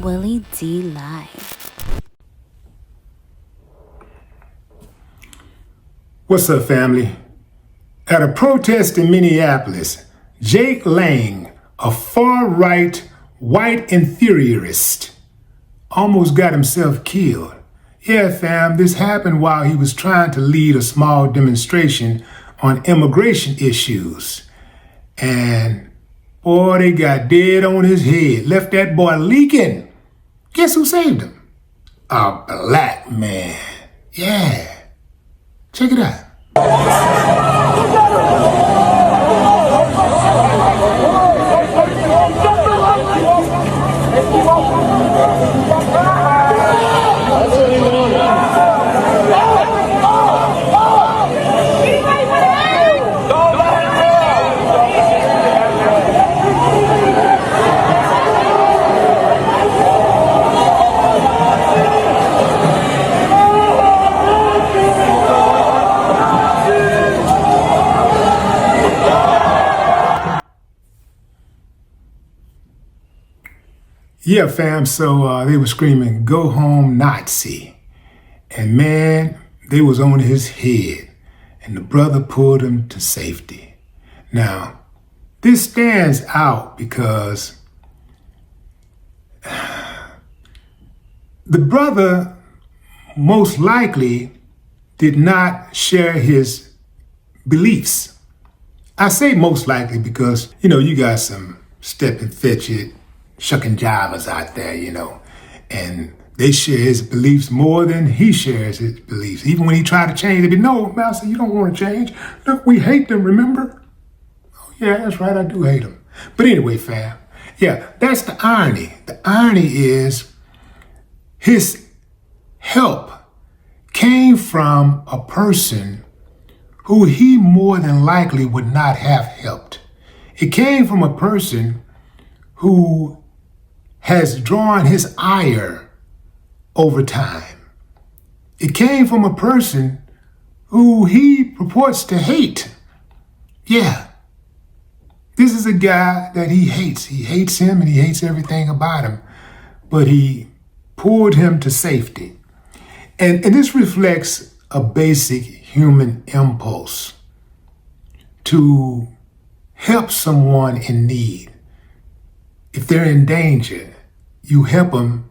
Willie D Live. What's up, family? At a protest in Minneapolis, Jake Lang, a far-right white inferiorist, almost got himself killed. Yeah, fam, this happened while he was trying to lead a small demonstration on immigration issues. And boy, they got dead on his head, left that boy leaking. Guess who saved him? A black man. Yeah. Check it out. Yeah, fam, so they were screaming, "Go home, Nazi." And man, they was on his head, and the brother pulled him to safety. Now, this stands out because the brother most likely did not share his beliefs. I say most likely because, you got some step and fetch it, shucking jivers out there, and they share his beliefs more than he shares his beliefs. Even when he tried to change, they'd be, "No, Master, you don't want to change. Look, we hate them, remember?" Oh, yeah, that's right, I do hate them. But anyway, fam, yeah, that's the irony. The irony is his help came from a person who he more than likely would not have helped. It came from a person who has drawn his ire over time. It came from a person who he purports to hate. Yeah. This is a guy that he hates. He hates him and he hates everything about him. But he pulled him to safety. And this reflects a basic human impulse to help someone in need. If they're in danger, you help them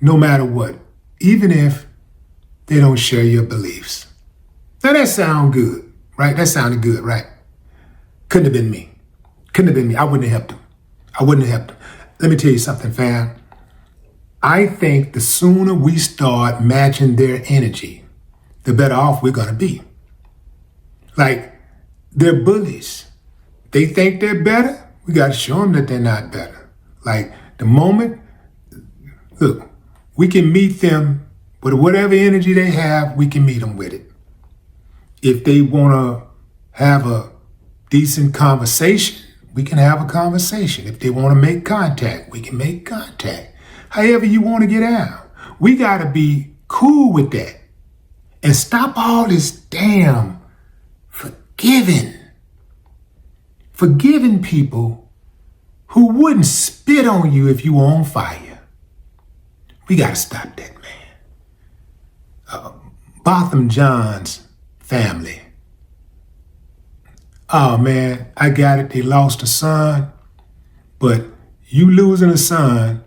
no matter what, even if they don't share your beliefs. Now that sounds good, right? That sounded good, right? Couldn't have been me. Couldn't have been me. I wouldn't have helped them. I wouldn't have helped them. Let me tell you something, fam. I think the sooner we start matching their energy, the better off we're going to be. Like, they're bullies. They think they're better. We got to show them that they're not better. Like, the moment, look, we can meet them with whatever energy they have, we can meet them with it. If they want to have a decent conversation, we can have a conversation. If they want to make contact, we can make contact. However you want to get out. We got to be cool with that. And stop all this damn forgiving people who wouldn't spit on you if you were on fire. We got to stop that, man. Botham John's family. Oh, man, I got it. They lost a son. But you losing a son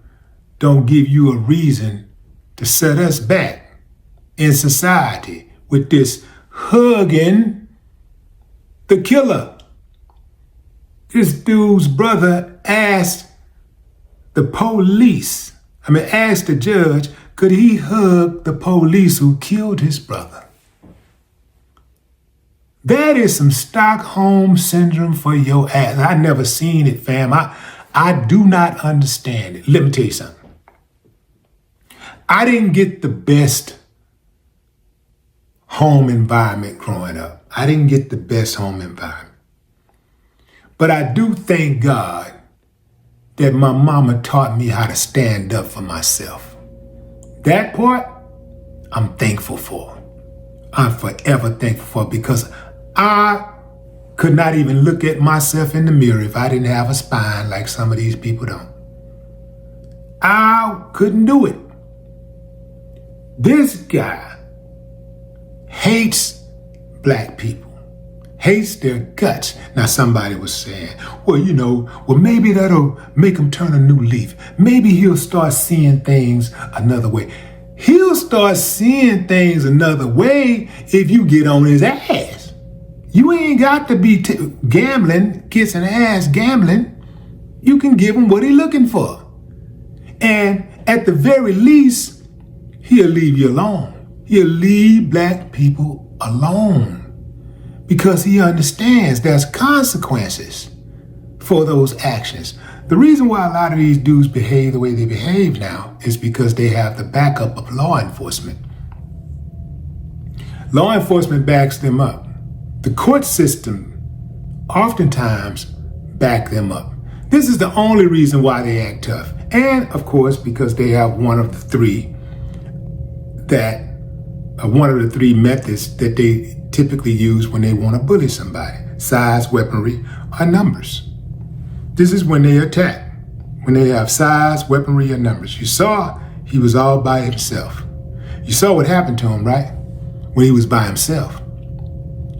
don't give you a reason to set us back in society with this hugging the killer. This dude's brother asked the judge, could he hug the police who killed his brother? That is some Stockholm syndrome for your ass. I never seen it, fam. I do not understand it. Let me tell you something. I didn't get the best home environment growing up. I didn't get the best home environment. But I do thank God that my mama taught me how to stand up for myself. That part, I'm thankful for. I'm forever thankful for, because I could not even look at myself in the mirror if I didn't have a spine like some of these people don't. I couldn't do it. This guy hates black people, hates their guts. Now somebody was saying, well, maybe that'll make him turn a new leaf. Maybe he'll start seeing things another way. He'll start seeing things another way if you get on his ass. You ain't got to be gambling, kissing ass gambling. You can give him what he's looking for. And at the very least, he'll leave you alone. He'll leave black people alone because he understands there's consequences for those actions. The reason why a lot of these dudes behave the way they behave now is because they have the backup of law enforcement. Law enforcement backs them up. The court system oftentimes back them up. This is the only reason why they act tough. And of course, because they have one of the three methods that they typically use when they want to bully somebody: size, weaponry, or numbers. This is when they attack, when they have size, weaponry, or numbers. You saw he was all by himself. You saw what happened to him, right? When he was by himself.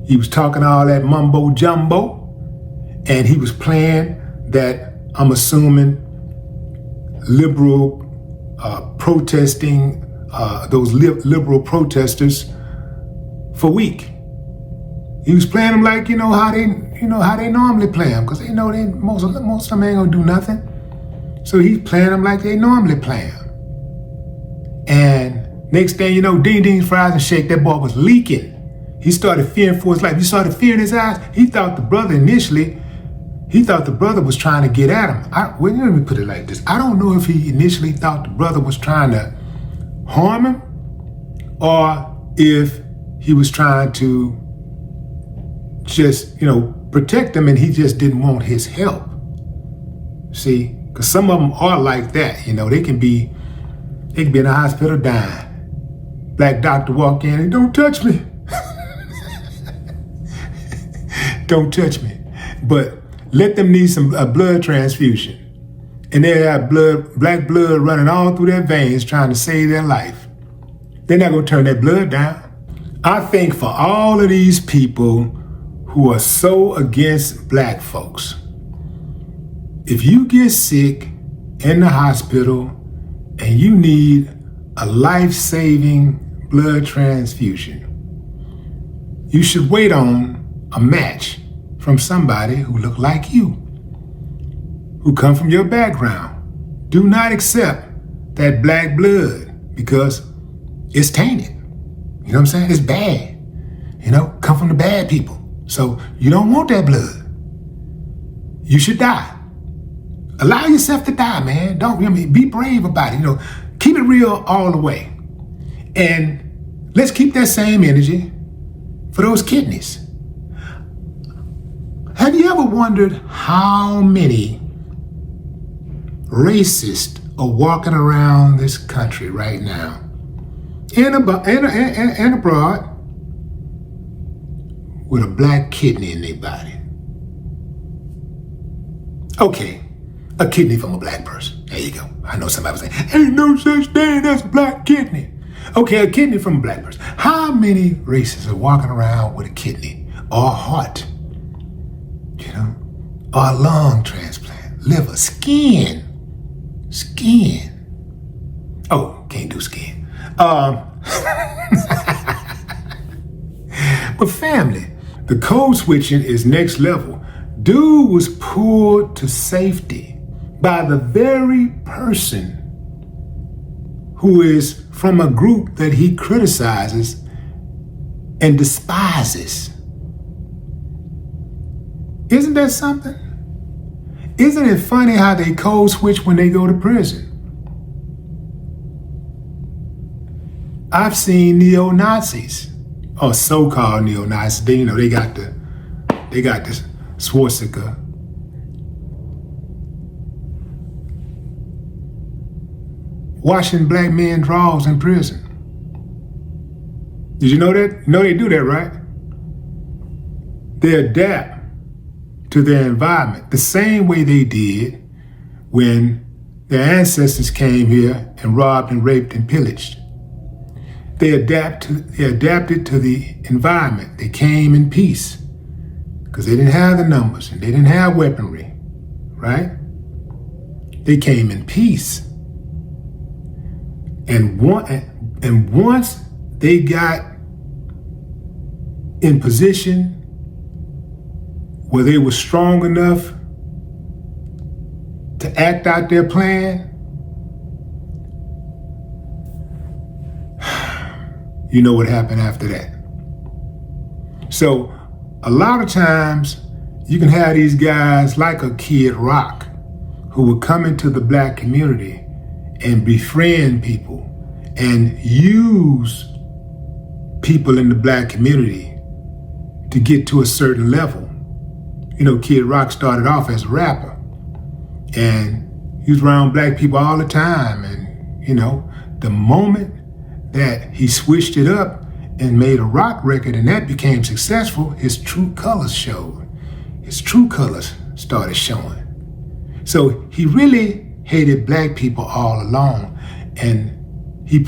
He was talking all that mumbo jumbo, and he was playing that, I'm assuming, liberal protesting, those liberal protesters for weak. He was playing them like how they normally play them, because they know most of them ain't gonna do nothing. So he's playing them like they normally play them. And next thing you know, ding ding fries and shake, that boy was leaking. He started fearing for his life. You saw the fear in his eyes. He thought the brother was trying to get at him. Let me put it like this. I don't know if he initially thought the brother was trying to harm him, or if he was trying to just, protect him, and he just didn't want his help. See, because some of them are like that. They can be in the hospital dying. Black doctor walk in and, don't touch me. Don't touch me. But let them need a blood transfusion, and they have black blood running all through their veins trying to save their life. They're not going to turn that blood down. I think for all of these people who are so against black folks, if you get sick in the hospital and you need a life-saving blood transfusion, you should wait on a match from somebody who look like you, who come from your background. Do not accept that black blood because it's tainted. You know what I'm saying? It's bad. Come from the bad people. So you don't want that blood. You should die. Allow yourself to die, man. Be brave about it. Keep it real all the way. And let's keep that same energy for those kidneys. Have you ever wondered how many racists are walking around this country right now and abroad with a black kidney in their body? Okay, a kidney from a black person. There you go. I know somebody was saying, ain't no such thing as a black kidney. Okay, a kidney from a black person. How many racists are walking around with a kidney or a heart? Or a lung transplant, liver, skin. Oh, can't do skin. But family, the code switching is next level. Dude was pulled to safety by the very person who is from a group that he criticizes and despises. Isn't that something? Isn't it funny how they code switch when they go to prison? I've seen neo-Nazis, or so-called neo-Nazis. They got this swastika. Washing black men drawers in prison. Did you know that? You know they do that, right? They adapt to their environment the same way they did when Their ancestors came here and robbed and raped and pillaged. They adapted to the environment. They came in peace because they didn't have the numbers and they didn't have weaponry, right? They came in peace. And once they got in position where they were strong enough to act out their plan, you know what happened after that. So a lot of times you can have these guys like a Kid Rock who would come into the black community and befriend people and use people in the black community to get to a certain level. You know, Kid Rock started off as a rapper and he was around black people all the time. And, you know, the moment that he switched it up and made a rock record and that became successful, his true colors showed. His true colors started showing. So he really hated black people all along, and he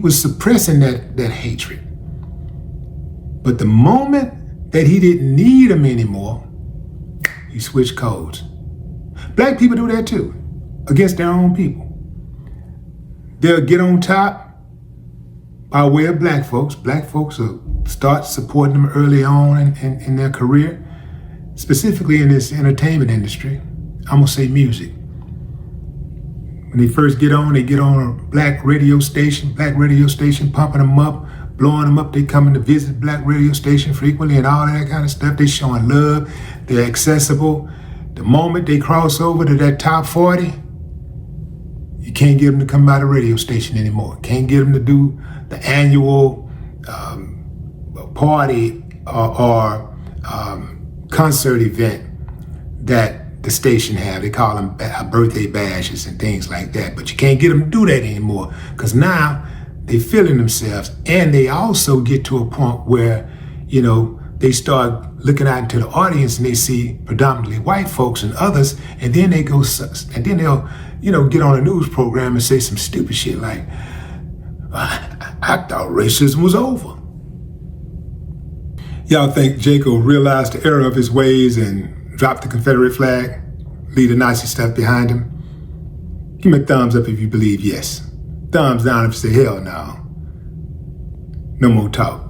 was suppressing that hatred. But the moment that he didn't need them anymore, he switched codes. Black people do that too, against their own people. They'll get on top by way of black folks. Black folks will start supporting them early on in their career, specifically in this entertainment industry. I'm gonna say music. When they first get on, they get on a black radio station, pumping them up, blowing them up. They coming to visit black radio station frequently and all that kind of stuff. They showing love, they're accessible. The moment they cross over to that top 40, you can't get them to come by the radio station anymore. Can't get them to do the annual party or concert event that the station have. They call them birthday bashes and things like that. But you can't get them to do that anymore because now they feeling themselves, and they also get to a point where, you know, they start looking out into the audience and they see predominantly white folks and others, and then they'll, you know, get on a news program and say some stupid shit like, I thought racism was over. Y'all think Jacob realized the error of his ways and dropped the Confederate flag, leave the Nazi stuff behind him? Give me a thumbs up if you believe yes. Thumbs down if you say hell no. No more talk.